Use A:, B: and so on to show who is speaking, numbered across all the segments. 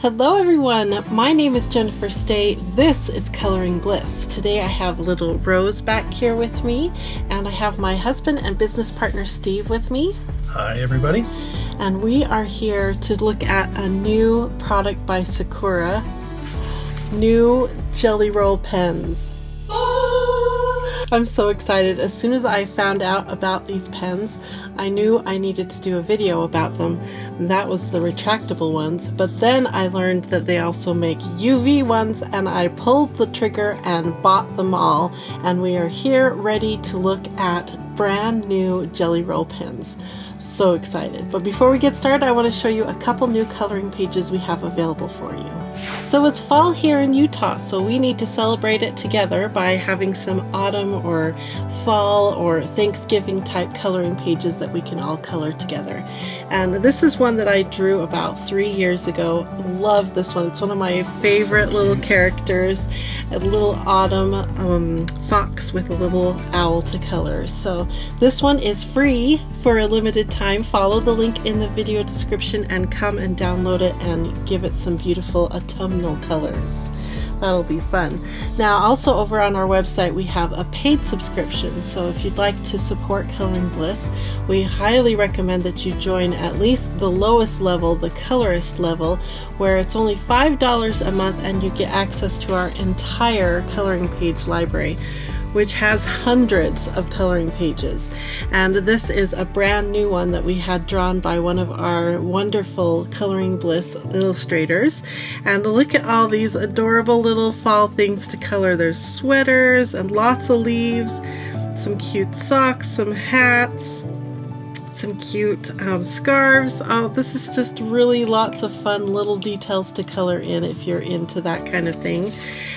A: Hello everyone, my name is Jennifer Stay. This is Coloring Bliss. Today I have little Rose back here with me, and I have my husband and business partner Steve with me.
B: Hi everybody.
A: And we are here to look at a new product by Sakura, new Jelly Roll pens. I'm so excited. As soon as I found out about these pens, I knew I needed to do a video about them. And that was the retractable ones, but then I learned that they also make UV ones, and I pulled the trigger and bought them all, and we are here ready to look at brand new Jelly Roll pens. So excited. But before we get started, I want to show you a couple new coloring pages we have available for you. So it's fall here in Utah, so we need to celebrate it together by having some autumn or fall or Thanksgiving type coloring pages that we can all color together. And this is one that I drew about 3 years ago. Love this one. It's one of my favorite little characters, a little autumn fox with a little owl to color. So this one is free for a limited time. Follow the link in the video description and come and download it and give it some beautiful autumnal colors. That'll be fun. Now, also over on our website, we have a paid subscription. So if you'd like to support Coloring Bliss, we highly recommend that you join at least the lowest level, the colorist level, where it's only $5 a month and you get access to our entire coloring page library, which has hundreds of coloring pages. And this is a brand new one that we had drawn by one of our wonderful Coloring Bliss illustrators. And look at all these adorable little fall things to color. There's sweaters and lots of leaves, some cute socks, some hats, some cute scarves. Oh, this is just really lots of fun little details to color in if you're into that kind of thing.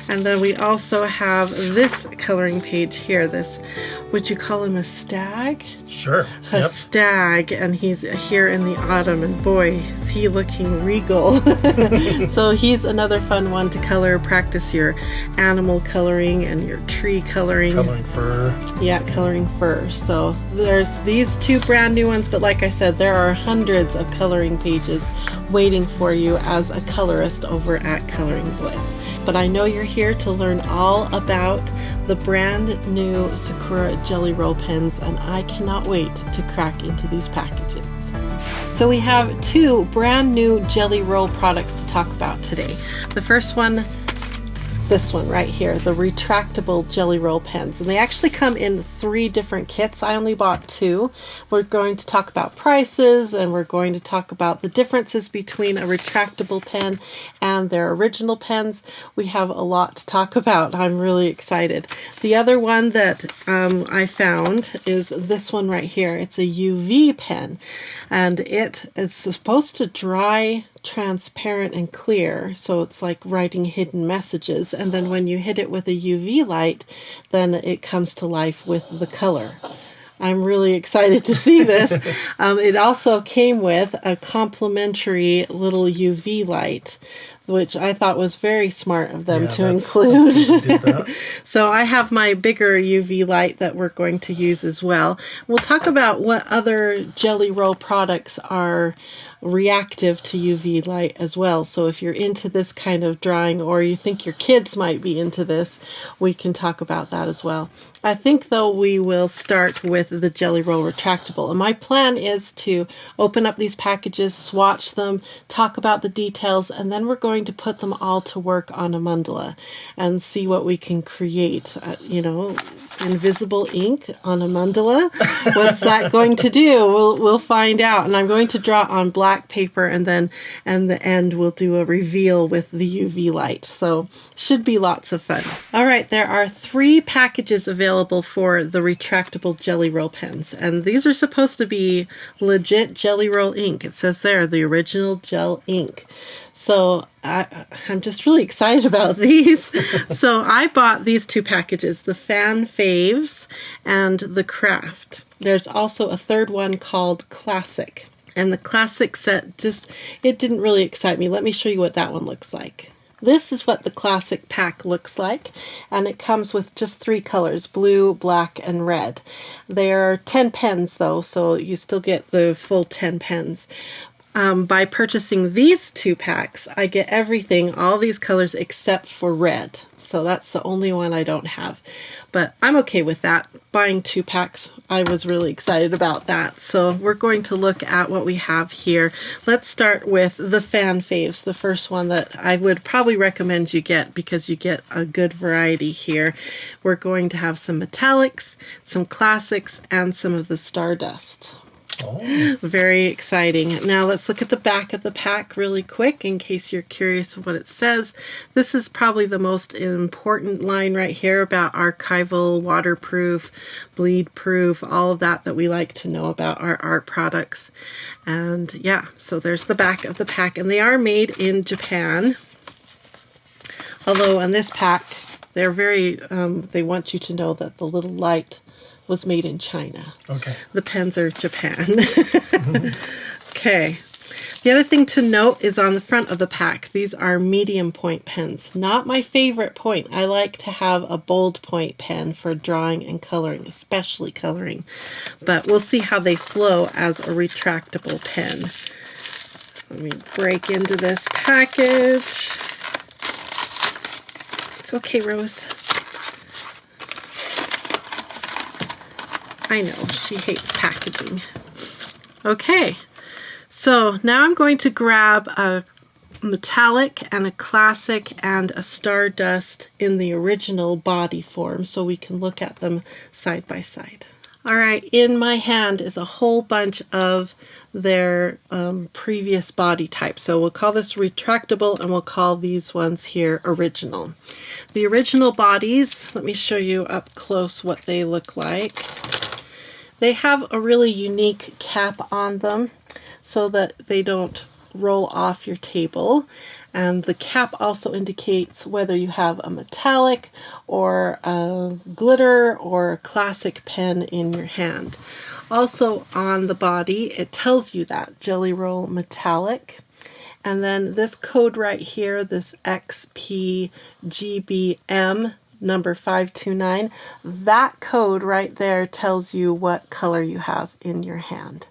A: And then we also have this coloring page here. This, would you call him a stag?
B: Sure.
A: A stag, and he's here in the autumn, and boy, is he looking regal. So he's another fun one to color, practice your animal coloring and your tree coloring.
B: Coloring fur.
A: Yeah, coloring fur. So there's these two brand new ones, but like I said, there are hundreds of coloring pages waiting for you as a colorist over at Coloring Bliss. But I know you're here to learn all about the brand new Sakura Jelly Roll pens, and I cannot wait to crack into these packages. So we have two brand new Jelly Roll products to talk about today. The first one, this one right here, the retractable Jelly Roll pens, and they actually come in 3 different kits. I only bought 2. We're going to talk about prices, and we're going to talk about the differences between a retractable pen and their original pens. We have a lot to talk about. I'm really excited. The other one that I found is this one right here. It's a UV pen, and it is supposed to dry transparent and clear, so it's like writing hidden messages, and then when you hit it with a UV light, then it comes to life with the color. I'm really excited to see this. It also came with a complimentary little UV light, which I thought was very smart of them to include. So I have my bigger UV light that we're going to use as well. We'll talk about what other Jelly Roll products are reactive to UV light as well. So if you're into this kind of drawing, or you think your kids might be into this, we can talk about that as well. I think though we will start with the Jelly Roll retractable, and my plan is to open up these packages, swatch them, talk about the details, and then we're going to put them all to work on a mandala and see what we can create. Invisible ink on a mandala. What's that going to do? We'll find out. And I'm going to draw on black paper, and then at the end we'll do a reveal with the UV light. So should be lots of fun. All right, there are 3 packages available for the retractable Jelly Roll pens, and these are supposed to be legit Jelly Roll ink. It says there, the original gel ink. So I'm just really excited about these. So I bought these 2 packages, the Fan Faves and the Craft. There's also a third one called Classic. And the Classic set it didn't really excite me. Let me show you what that one looks like. This is what the Classic pack looks like, and it comes with just 3 colors, blue, black, and red. There are 10 pens though, so you still get the full 10 pens. by purchasing these 2 packs, I get everything, all these colors except for red. So that's the only one I don't have. But I'm okay with that. Buying 2 packs, I was really excited about that. So we're going to look at what we have here. Let's start with the fan faves, the first one that I would probably recommend you get because you get a good variety here. We're going to have some metallics, some classics, and some of the Stardust.
B: Oh.
A: Very exciting. Now let's look at the back of the pack really quick in case you're curious what it says. This is probably the most important line right here about archival, waterproof, bleed proof, all of that we like to know about our art products. And yeah, so there's the back of the pack, and they are made in Japan. Although on this pack, they're very, they want you to know that the little light was made in China.
B: Okay.
A: The pens are Japan. Okay. The other thing to note is on the front of the pack, these are medium point pens. Not my favorite point. I like to have a bold point pen for drawing and coloring, especially coloring. But we'll see how they flow as a retractable pen. Let me break into this package. It's okay, Rose. I know, she hates packaging. Okay, so now I'm going to grab a metallic and a classic and a Stardust in the original body form so we can look at them side by side. All right, in my hand is a whole bunch of their previous body types. So we'll call this retractable and we'll call these ones here original. The original bodies, let me show you up close what they look like. They have a really unique cap on them so that they don't roll off your table. And the cap also indicates whether you have a metallic or a glitter or a classic pen in your hand. Also on the body, it tells you that Jelly Roll Metallic. And then this code right here, this XPGBM number 529, that code right there tells you what color you have in your hand.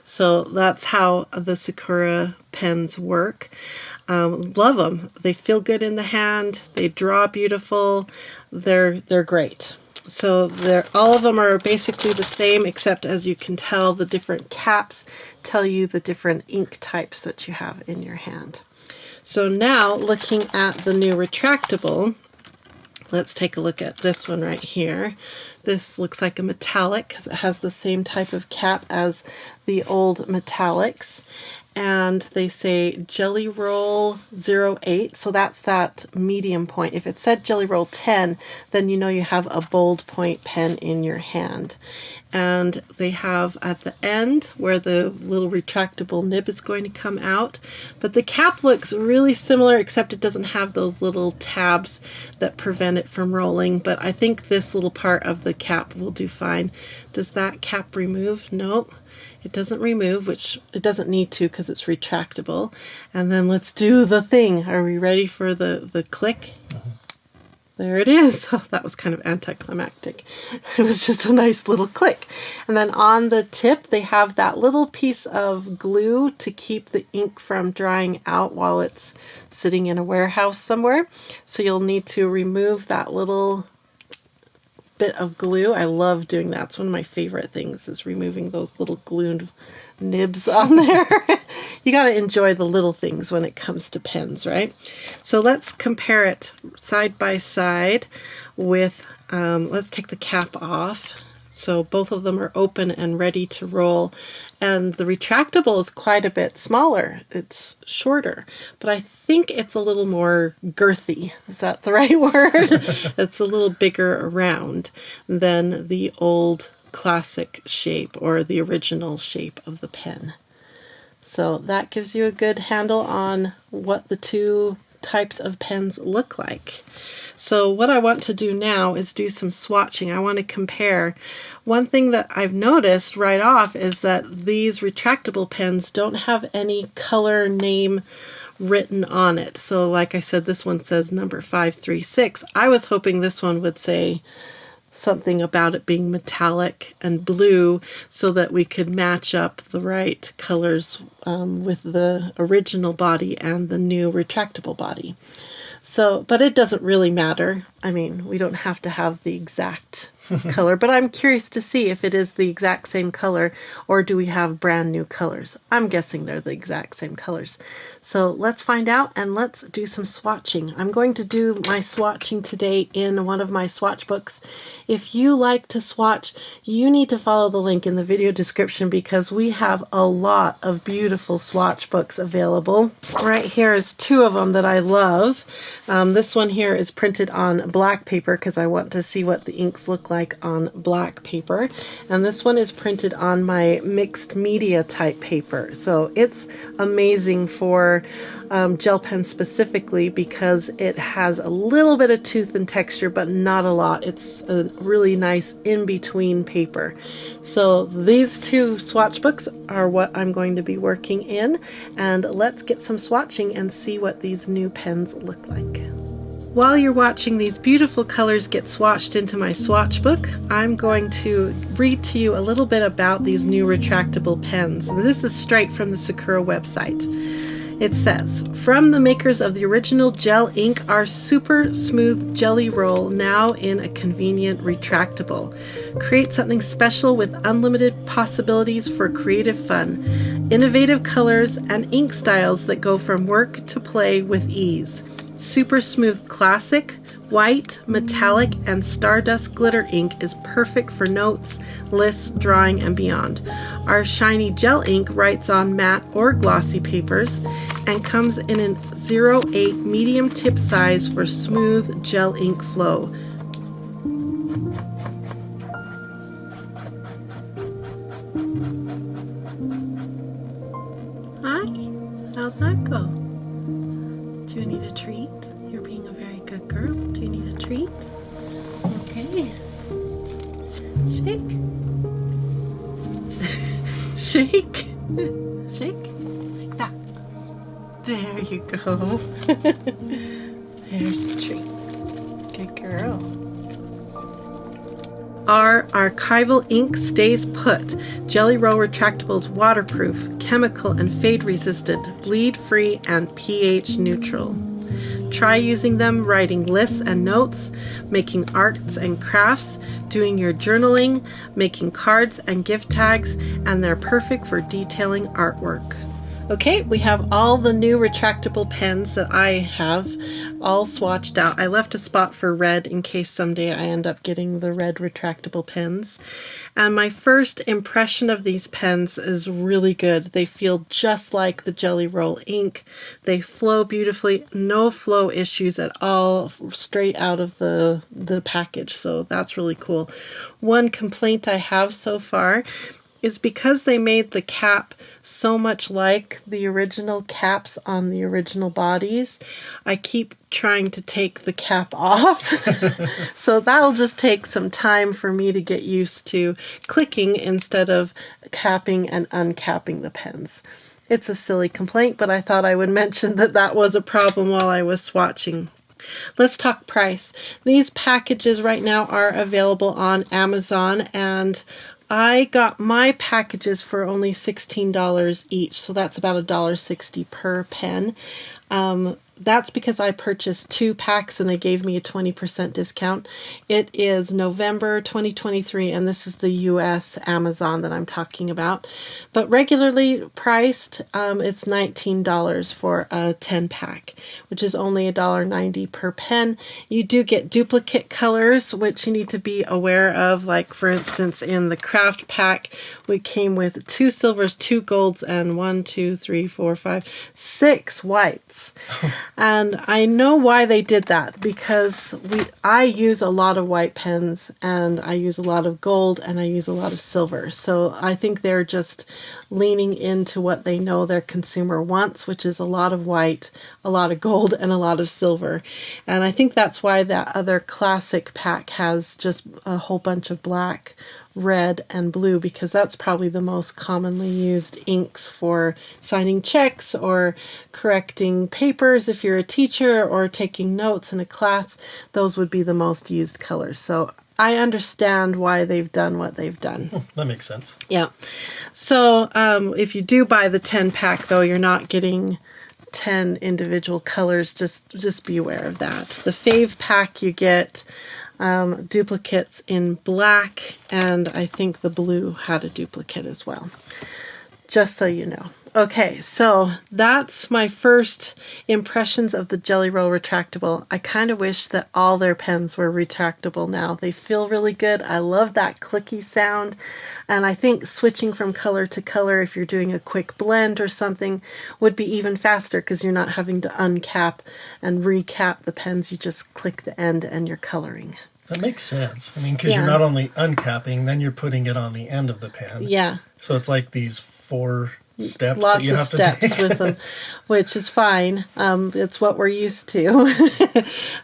A: So that's how the Sakura pens work. Love them. They feel good in the hand. They draw beautiful. They're great. So all of them are basically the same, except as you can tell, the different caps tell you the different ink types that you have in your hand. So now looking at the new retractable, let's take a look at this one right here. This looks like a metallic because it has the same type of cap as the old metallics. And they say Jelly Roll 08, so that's that medium point. If it said Jelly Roll 10, then you know you have a bold point pen in your hand. And they have at the end where the little retractable nib is going to come out. But the cap looks really similar, except it doesn't have those little tabs that prevent it from rolling. But I think this little part of the cap will do fine. Does that cap remove? Nope. It doesn't remove, which it doesn't need to because it's retractable. And then let's do the thing. Are we ready for the click? There it is. Oh, that was kind of anticlimactic. It was just a nice little click. And then on the tip, they have that little piece of glue to keep the ink from drying out while it's sitting in a warehouse somewhere. So you'll need to remove that little bit of glue. I love doing that. It's one of my favorite things is removing those little glued nibs on there. You got to enjoy the little things when it comes to pens, right? So let's compare it side by side with, let's take the cap off. So both of them are open and ready to roll. And the retractable is quite a bit smaller. It's shorter, but I think it's a little more girthy. Is that the right word? It's a little bigger around than the old classic shape or the original shape of the pen. So that gives you a good handle on what the two types of pens look like. So what I want to do now is do some swatching. I want to compare. One thing that I've noticed right off is that these retractable pens don't have any color name written on it. So like I said, this one says number 536. I was hoping this one would say something about it being metallic and blue so that we could match up the right colors with the original body and the new retractable body. So, but it doesn't really matter. I mean, we don't have to have the exact color, but I'm curious to see if it is the exact same color or do we have brand new colors. I'm guessing they're the exact same colors. So let's find out and let's do some swatching. I'm going to do my swatching today in one of my swatch books. If you like to swatch, you need to follow the link in the video description because we have a lot of beautiful swatch books available. Right here is two of them that I love. This one here is printed on black paper because I want to see what the inks look like on black paper. And this one is printed on my mixed media type paper. So it's amazing for gel pens specifically because it has a little bit of tooth and texture, but not a lot. It's a really nice in-between paper. So these two swatch books are what I'm going to be working in. And let's get some swatching and see what these new pens look like. While you're watching these beautiful colors get swatched into my swatch book, I'm going to read to you a little bit about these new retractable pens. And this is straight from the Sakura website. It says, from the makers of the original gel ink, our super smooth jelly roll, now in a convenient retractable. Create something special with unlimited possibilities for creative fun. Innovative colors and ink styles that go from work to play with ease. Super Smooth Classic, white, metallic, and stardust glitter ink is perfect for notes, lists, drawing, and beyond. Our shiny gel ink writes on matte or glossy papers and comes in an 0.8 medium tip size for smooth gel ink flow. Hi, how'd that go? Do you need a treat? You're being a very good girl. Do you need a treat? Okay. Shake. Shake. Shake. Like that. There you go. There's the treat. Good girl. Our archival ink stays put. Jelly Roll Retractable's waterproof, chemical and fade resistant, bleed free, and pH neutral. Try using them writing lists and notes, making arts and crafts, doing your journaling, making cards and gift tags, and they're perfect for detailing artwork. Okay, we have all the new retractable pens that I have all swatched out. I left a spot for red in case someday I end up getting the red retractable pens. And my first impression of these pens is really good. They feel just like the Jelly Roll ink. They flow beautifully, no flow issues at all, straight out of the package. So that's really cool. One complaint I have so far is because they made the cap so much like the original caps on the original bodies, I keep trying to take the cap off. So that'll just take some time for me to get used to clicking instead of capping and uncapping the pens. It's a silly complaint, but I thought I would mention that that was a problem while I was swatching. Let's talk price. These packages right now are available on Amazon, and I got my packages for only $16 each, so that's about $1.60 per pen. That's because I purchased 2 packs and they gave me a 20% discount. It is November 2023, and this is the US Amazon that I'm talking about. But regularly priced, it's $19 for a 10 pack, which is only $1.90 per pen. You do get duplicate colors, which you need to be aware of. Like, for instance, in the craft pack, we came with 2 silvers, 2 golds, and 6 whites. And I know why they did that, because I use a lot of white pens, and I use a lot of gold, and I use a lot of silver. So I think they're just leaning into what they know their consumer wants, which is a lot of white, a lot of gold, and a lot of silver. And I think that's why that other classic pack has just a whole bunch of black, red, and blue, because that's probably the most commonly used inks for signing checks or correcting papers if you're a teacher or taking notes in a class. Those would be the most used colors. So I understand why they've done what they've done.
B: That makes sense.
A: Yeah. So if you do buy the 10 pack, though, you're not getting 10 individual colors. Just be aware of that. The fave pack, you get duplicates in black, and I think the blue had a duplicate as well. Just so you know. Okay, so that's my first impressions of the Jelly Roll Retractable. I kind of wish that all their pens were retractable now. They feel really good. I love that clicky sound. And I think switching from color to color, if you're doing a quick blend or something, would be even faster because you're not having to uncap and recap the pens. You just click the end and you're coloring.
B: That makes sense. I mean, because you're not only uncapping, then you're putting it on the end of the pen.
A: Yeah.
B: So it's like these 4 steps
A: Lots
B: that you have
A: of steps
B: to take.
A: with them, which is fine. It's what we're used to.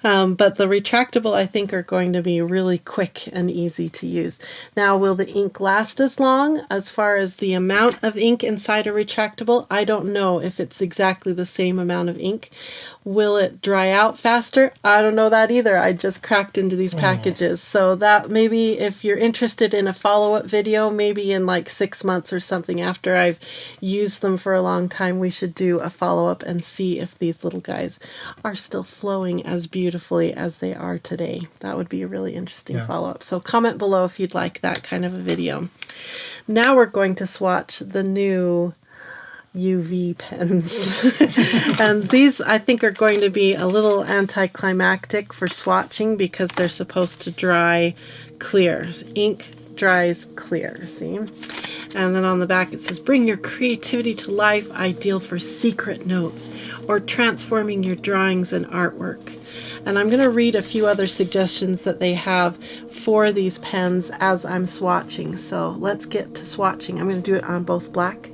A: But the retractable, I think, are going to be really quick and easy to use. Now, will the ink last as long? As far as the amount of ink inside a retractable, I don't know if it's exactly the same amount of ink. Will it dry out faster? I don't know that either. I just cracked into these packages. So that maybe if you're interested in a follow-up video, maybe in like 6 months or something after I've used them for a long time, we should do a follow-up and see if these little guys are still flowing as beautifully as they are today. That would be a really interesting follow-up. So comment below if you'd like that kind of a video. Now we're going to swatch the new UV pens. And these I think are going to be a little anticlimactic for swatching because they're supposed to dry clear. Ink dries clear, see? And then on the back it says, bring your creativity to life, ideal for secret notes or transforming your drawings and artwork. And I'm going to read a few other suggestions that they have for these pens as I'm swatching. So let's get to swatching. I'm going to do it on both black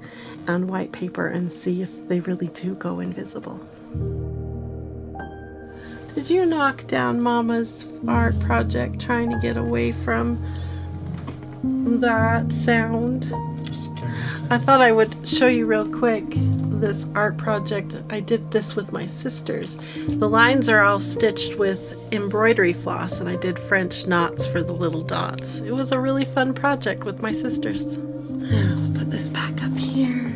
A: and white paper and see if they really do go invisible. Did you knock down Mama's art project trying to get away from that sound? I thought I would show you real quick this art project. I did this with my sisters. The lines are all stitched with embroidery floss and I did French knots for the little dots. It was a really fun project with my sisters. Put this back up here.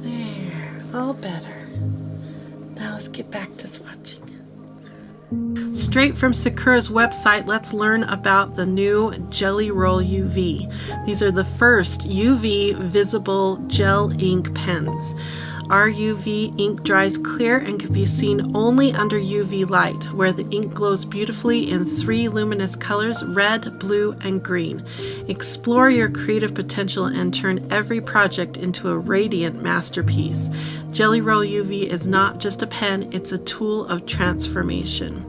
A: There, all better. Now let's get back to swatching. Straight from Sakura's website, let's learn about the new Jelly Roll UV. These are the first UV visible gel ink pens. Our UV ink dries clear and can be seen only under UV light, where the ink glows beautifully in 3 luminous colors, red, blue, and green. Explore your creative potential and turn every project into a radiant masterpiece. Jelly Roll UV is not just a pen, it's a tool of transformation.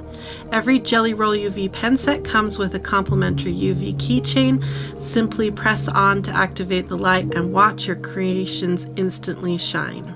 A: Every Jelly Roll UV pen set comes with a complimentary UV keychain. Simply press on to activate the light and watch your creations instantly shine.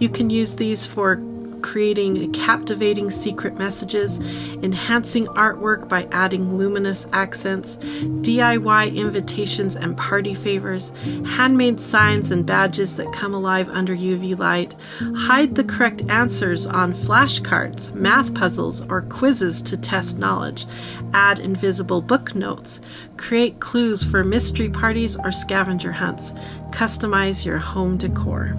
A: You can use these for creating captivating secret messages, enhancing artwork by adding luminous accents, DIY invitations and party favors, handmade signs and badges that come alive under UV light, hide the correct answers on flashcards, math puzzles, or quizzes to test knowledge, add invisible book notes, create clues for mystery parties or scavenger hunts, customize your home decor.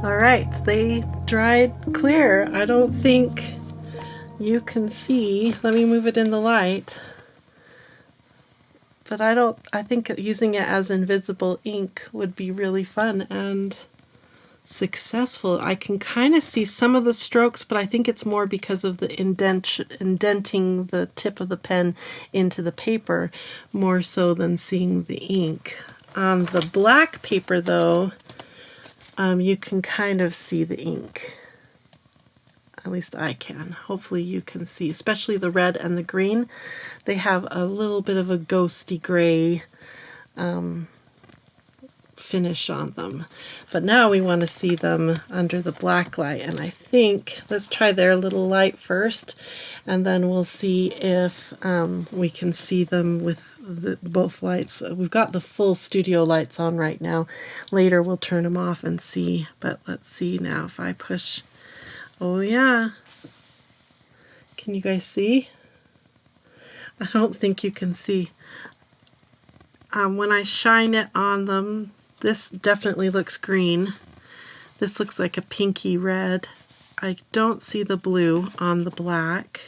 A: All right, they dried clear. I don't think you can see. Let me move it in the light. But I think using it as invisible ink would be really fun and successful. I can kind of see some of the strokes, but I think it's more because of the indenting the tip of the pen into the paper, more so than seeing the ink. On the black paper, though, you can kind of see the ink. At least I can. Hopefully you can see, especially the red and the green. They have a little bit of a ghosty gray finish on them. But now we want to see them under the black light. And I think, let's try their little light first, and then we'll see if we can see them with both lights. We've got the full studio lights on right now. Later we'll turn them off and see. But let's see now if I push. Oh yeah. Can you guys see? I don't think you can see. When I shine it on them, this definitely looks green. This looks like a pinky red. I don't see the blue on the black.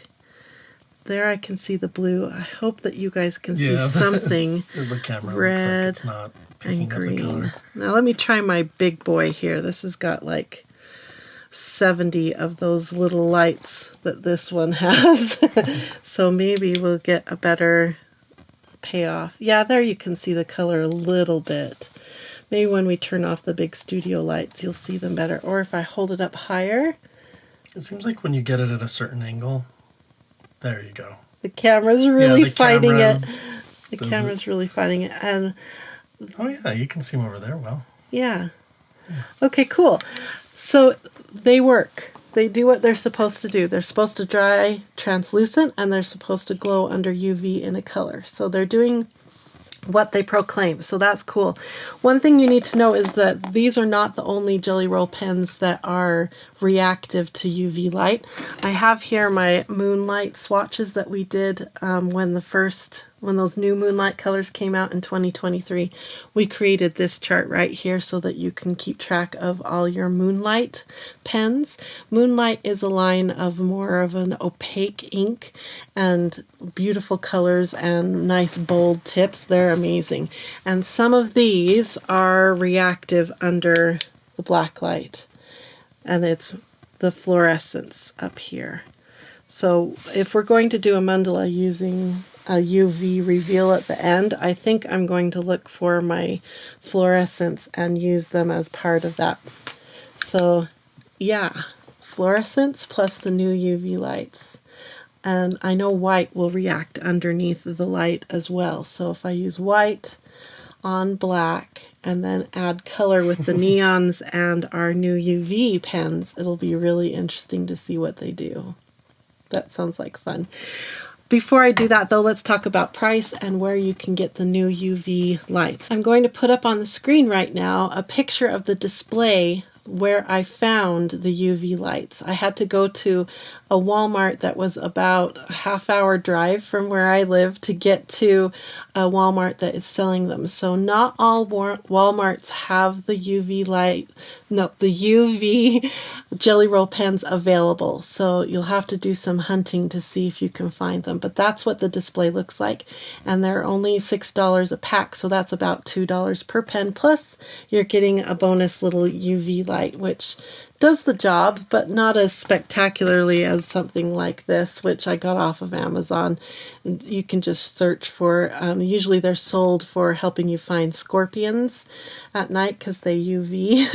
A: There I can see the blue. I hope that you guys can see something.
B: The camera
A: red
B: looks like it's not picking
A: and
B: up the
A: green.
B: color.
A: Now let me try my big boy here. This has got like 70 of those little lights that this one has. So maybe we'll get a better payoff. Yeah, there you can see the color a little bit. Maybe when we turn off the big studio lights, you'll see them better. Or if I hold it up higher.
B: It seems like when you get it at a certain angle, there you go.
A: The camera's really fighting it. The camera's really fighting it. And
B: oh yeah, you can see them over there well.
A: Yeah. Okay, cool. So they work. They do what they're supposed to do. They're supposed to dry translucent and they're supposed to glow under UV in a color. So they're doing what they proclaim. So that's cool. One thing you need to know is that these are not the only Jelly Roll pens that are reactive to UV light. I have here my Moonlight swatches that we did when those new Moonlight colors came out in 2023. We created this chart right here so that you can keep track of all your Moonlight pens. Moonlight is a line of more of an opaque ink and beautiful colors and nice bold tips. They're amazing. And some of these are reactive under the black light. And it's the fluorescence up here. So if we're going to do a mandala using a UV reveal at the end, I think I'm going to look for my fluorescents and use them as part of that. So yeah, fluorescence plus the new UV lights. And I know white will react underneath the light as well. So if I use white on black and then add color with the neons and our new UV pens, it'll be really interesting to see what they do. That sounds like fun. Before I do that though, let's talk about price and where you can get the new UV lights. I'm going to put up on the screen right now a picture of the display where I found the UV lights. I had to go to a Walmart that was about a half-hour drive from where I live to get to a Walmart that is selling them. So not all Walmarts have the UV light, no, the UV Jelly Roll pens available. So you'll have to do some hunting to see if you can find them. But that's what the display looks like. And they're only $6 a pack, so that's about $2 per pen. Plus you're getting a bonus little UV light, which does the job, but not as spectacularly as something like this, which I got off of Amazon. You can just search for, usually they're sold for helping you find scorpions at night because they UV,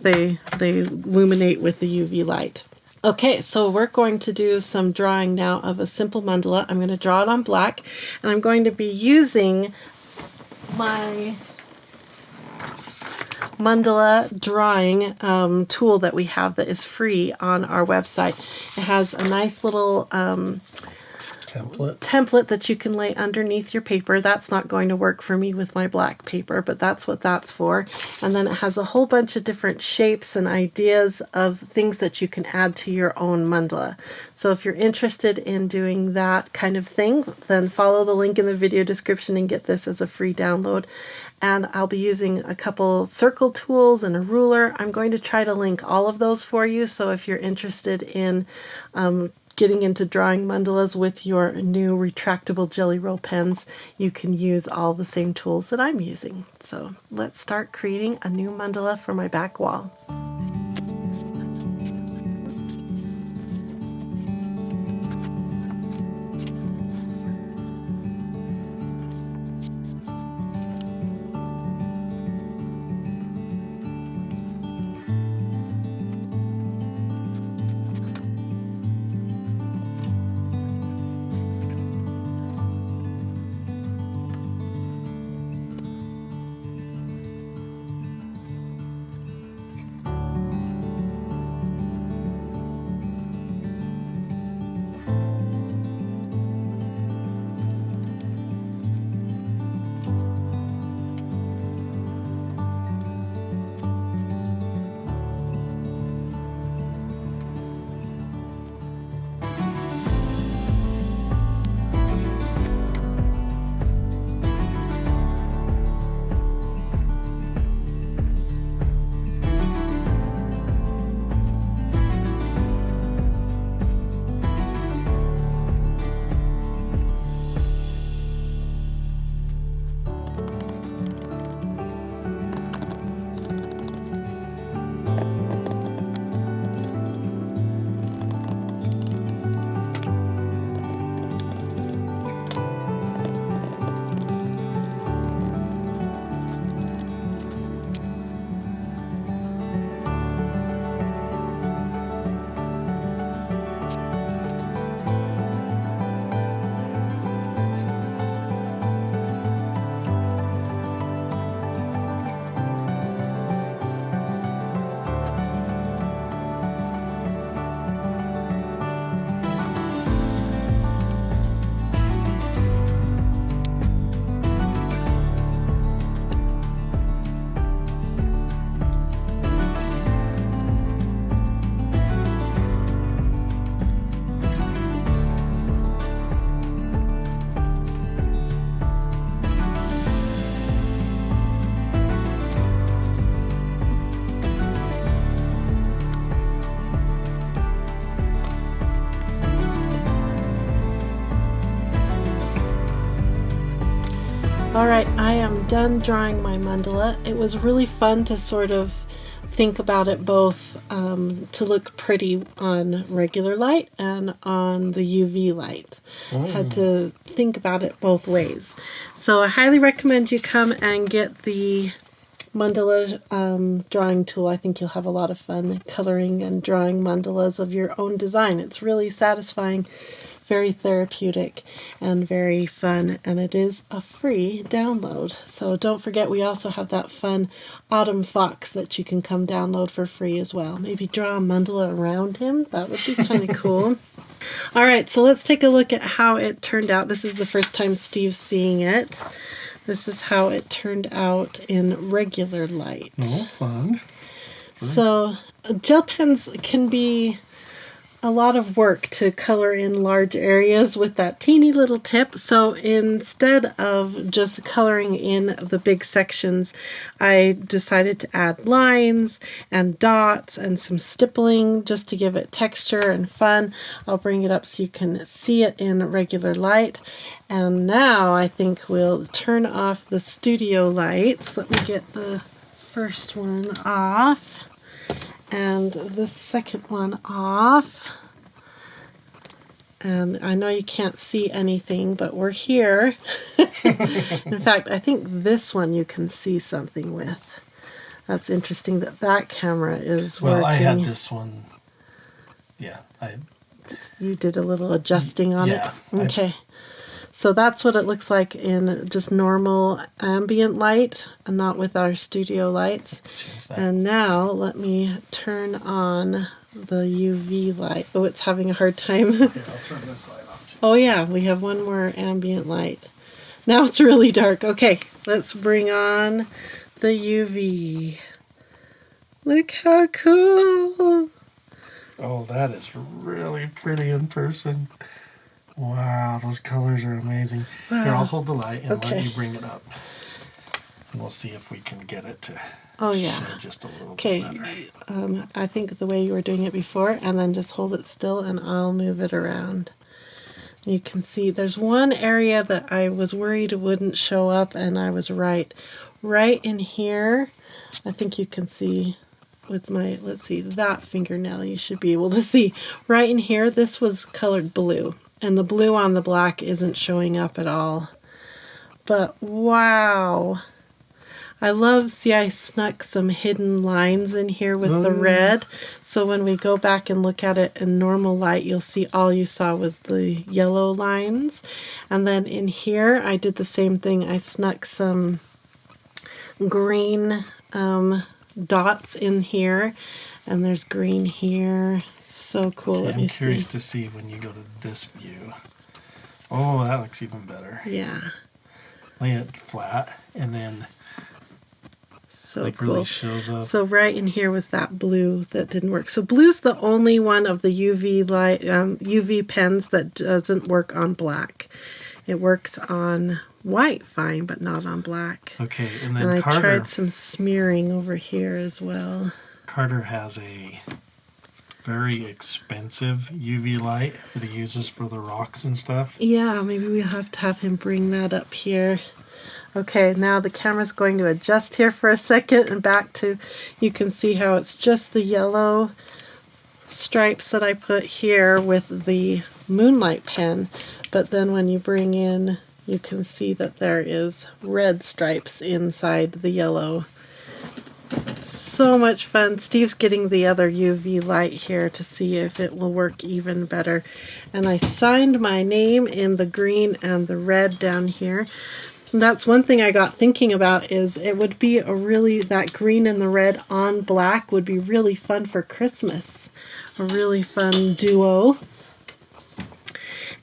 A: they illuminate with the UV light. Okay, so we're going to do some drawing now of a simple mandala. I'm going to draw it on black, and I'm going to be using my mandala drawing tool that we have that is free on our website. It has a nice little template that you can lay underneath your paper. That's not going to work for me with my black paper, but that's what that's for. And then it has a whole bunch of different shapes and ideas of things that you can add to your own mandala. So if you're interested in doing that kind of thing, then follow the link in the video description and get this as a free download. And I'll be using a couple circle tools and a ruler. I'm going to try to link all of those for you. So if you're interested in getting into drawing mandalas with your new retractable Jelly Roll pens, you can use all the same tools that I'm using. So let's start creating a new mandala for my back wall. Alright, I am done drawing my mandala. It was really fun to sort of think about it both to look pretty on regular light and on the UV light. Had to think about it both ways. So I highly recommend you come and get the mandala drawing tool. I think you'll have a lot of fun coloring and drawing mandalas of your own design. It's really satisfying, very therapeutic, and very fun, and it is a free download. So don't forget, we also have that fun autumn fox that you can come download for free as well. Maybe draw a mandala around him. That would be kind of cool. All right, so let's take a look at how it turned out. This is the first time Steve's seeing it. This is how it turned out in regular light.
B: Oh, fun.
A: So gel pens can be a lot of work to color in large areas with that teeny little tip. So instead of just coloring in the big sections, I decided to add lines and dots and some stippling just to give it texture and fun. I'll bring it up so you can see it in regular light. And now I think we'll turn off the studio lights. Let me get the first one off and the second one off. And I know you can't see anything, but we're here. In fact, I think this one you can see something with. That's interesting that that camera is working.
B: Well, I had this one. Yeah.
A: You did a little adjusting on
B: it?
A: Okay. So that's what it looks like in just normal ambient light and not with our studio lights. And now let me turn on the UV light. Oh, it's having a hard time.
B: Here, I'll turn this light off too.
A: Oh yeah, we have one more ambient light. Now it's really dark. Okay, let's bring on the UV. Look how cool.
B: Oh, that is really pretty in person. Wow, those colors are amazing. Wow. Here, I'll hold the light and let you bring it up. And we'll see if we can get it to show just a little bit better.
A: I think the way you were doing it before, and then just hold it still and I'll move it around. You can see there's one area that I was worried wouldn't show up, and I was right. Right in here, I think you can see with my, let's see, that fingernail you should be able to see. Right in here, this was colored blue. And the blue on the black isn't showing up at all. But wow. I love, see, I snuck some hidden lines in here with the red. So when we go back and look at it in normal light, you'll see all you saw was the yellow lines. And then in here, I did the same thing. I snuck some green dots in here. And there's green here. So cool.
B: Okay, I'm curious to see when you go to this view. Oh, that looks even better.
A: Yeah.
B: Lay it flat and then
A: so
B: like
A: cool.
B: Really shows up.
A: So right in here was that blue that didn't work. So blue's the only one of the UV light UV pens that doesn't work on black. It works on white fine, but not on black.
B: Okay, and then
A: I tried some smearing over here as well.
B: Carter has a very expensive UV light that he uses for the rocks and stuff.
A: Yeah, maybe we'll have to have him bring that up here. Okay, now the camera's going to adjust here for a second and back to, you can see how it's just the yellow stripes that I put here with the Moonlight pen, but then when you bring in, you can see that there is red stripes inside the yellow. So much fun. Steve's getting the other UV light here to see if it will work even better. And I signed my name in the green and the red down here. And that's one thing I got thinking about, is it would be a really, that green and the red on black would be really fun for Christmas. A really fun duo.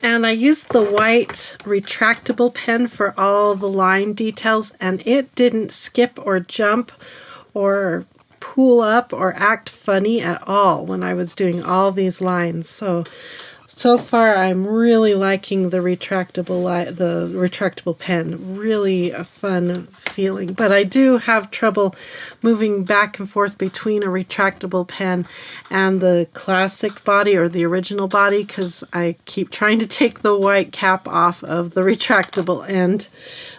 A: And I used the white retractable pen for all the line details, and it didn't skip or jump or pull up or act funny at all when I was doing all these lines. So So far, I'm really liking the retractable pen. Really a fun feeling. But I do have trouble moving back and forth between a retractable pen and the classic body or the original body because I keep trying to take the white cap off of the retractable end.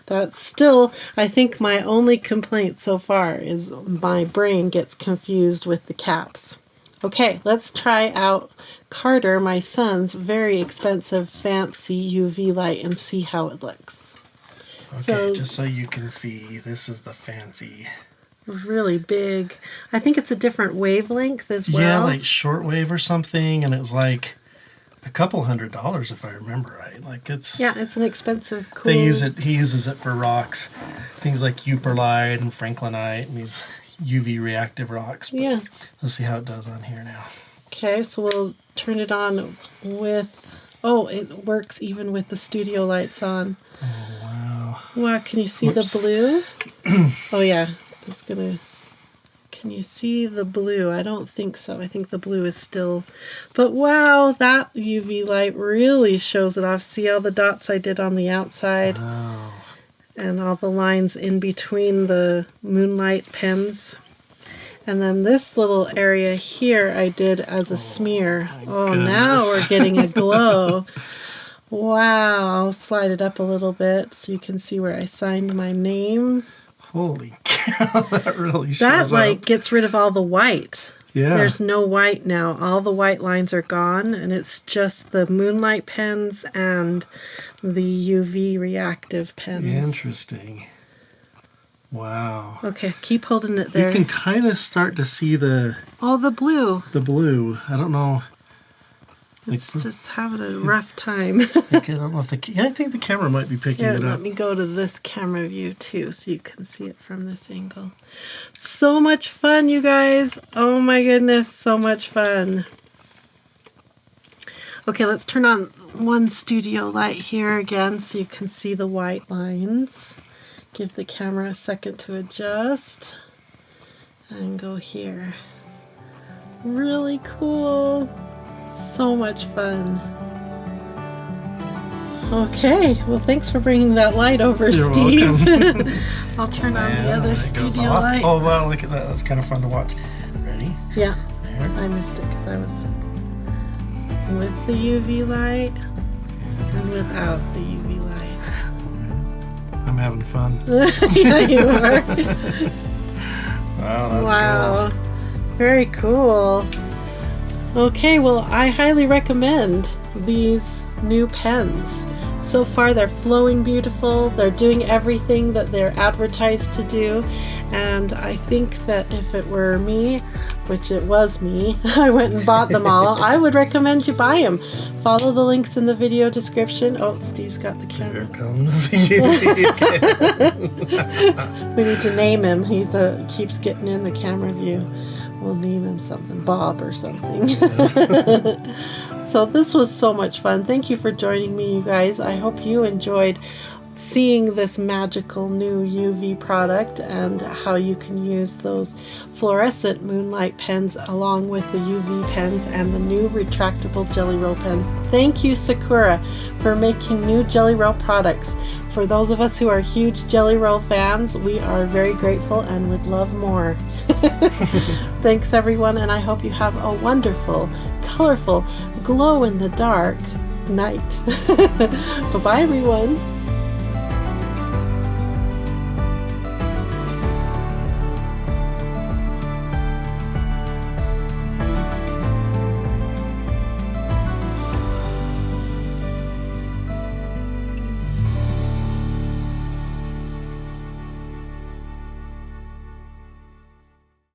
A: That's still, I think, my only complaint so far is my brain gets confused with the caps. Okay, let's try out Carter, my son's very expensive fancy UV light and see how it looks.
B: Okay,
A: so,
B: just so you can see, this is the fancy.
A: Really big. I think it's a different wavelength as well.
B: Yeah, like shortwave or something, and it's like a couple $100 if I remember right. Like it's
A: an expensive cool.
B: He uses it for rocks. Things like Upperlite and Franklinite and these UV reactive rocks. But
A: yeah.
B: Let's see how it does on here now.
A: Okay, so we'll turn it on with, it works even with the studio lights on.
B: Oh, wow.
A: Wow, can you see the blue? Oh, yeah, it's gonna, can you see the blue? I don't think so. I think the blue is still, but wow, that UV light really shows it off. See all the dots I did on the outside?
B: Wow.
A: And all the lines in between the Moonlight pens. And then this little area here I did as a smear. Oh, now we're getting a glow. Wow, I'll slide it up a little bit so you can see where I signed my name.
B: Holy cow, that really shows
A: That like
B: up.
A: gets rid of all the white.
B: Yeah.
A: There's no white now. All the white lines are gone, and it's just the Moonlight pens and the UV reactive pens.
B: Interesting. Wow.
A: Okay, keep holding it there.
B: You can kind of start to see the
A: blue.
B: The blue. I don't know.
A: It's just having a rough time.
B: I don't know if I think the camera might be picking it up.
A: Let me go to this camera view too so you can see it from this angle. So much fun, you guys. Oh my goodness, so much fun. Okay, let's turn on one studio light here again so you can see the white lines. Give the camera a second to adjust. And go here. Really cool. So much fun. Okay, well thanks for bringing that light over,
B: You're
A: Steve.
B: welcome.
A: I'll turn on the other studio light.
B: Oh wow, look at that. That's kind of fun to watch. Ready?
A: Yeah,
B: There.
A: I missed it because I was with the UV light and without the UV light.
B: I'm having fun.
A: Yeah, you are.
B: Wow, that's
A: Wow, very cool. Okay, well, I highly recommend these new pens. So far, they're flowing beautiful. They're doing everything that they're advertised to do. And I think that if it were me, which it was me, I went and bought them all, I would recommend you buy them. Follow the links in the video description. Oh, Steve's got the camera.
B: Here comes.
A: We need to name him. He keeps getting in the camera view. We'll name him something, Bob or something. So this was so much fun. Thank you for joining me, you guys. I hope you enjoyed seeing this magical new UV product and how you can use those fluorescent Moonlight pens along with the UV pens and the new retractable Jelly Roll pens. Thank you, Sakura, for making new Jelly Roll products. For those of us who are huge Jelly Roll fans, we are very grateful and would love more. Thanks everyone, and I hope you have a wonderful, colorful, glow in the dark night. Bye-bye everyone.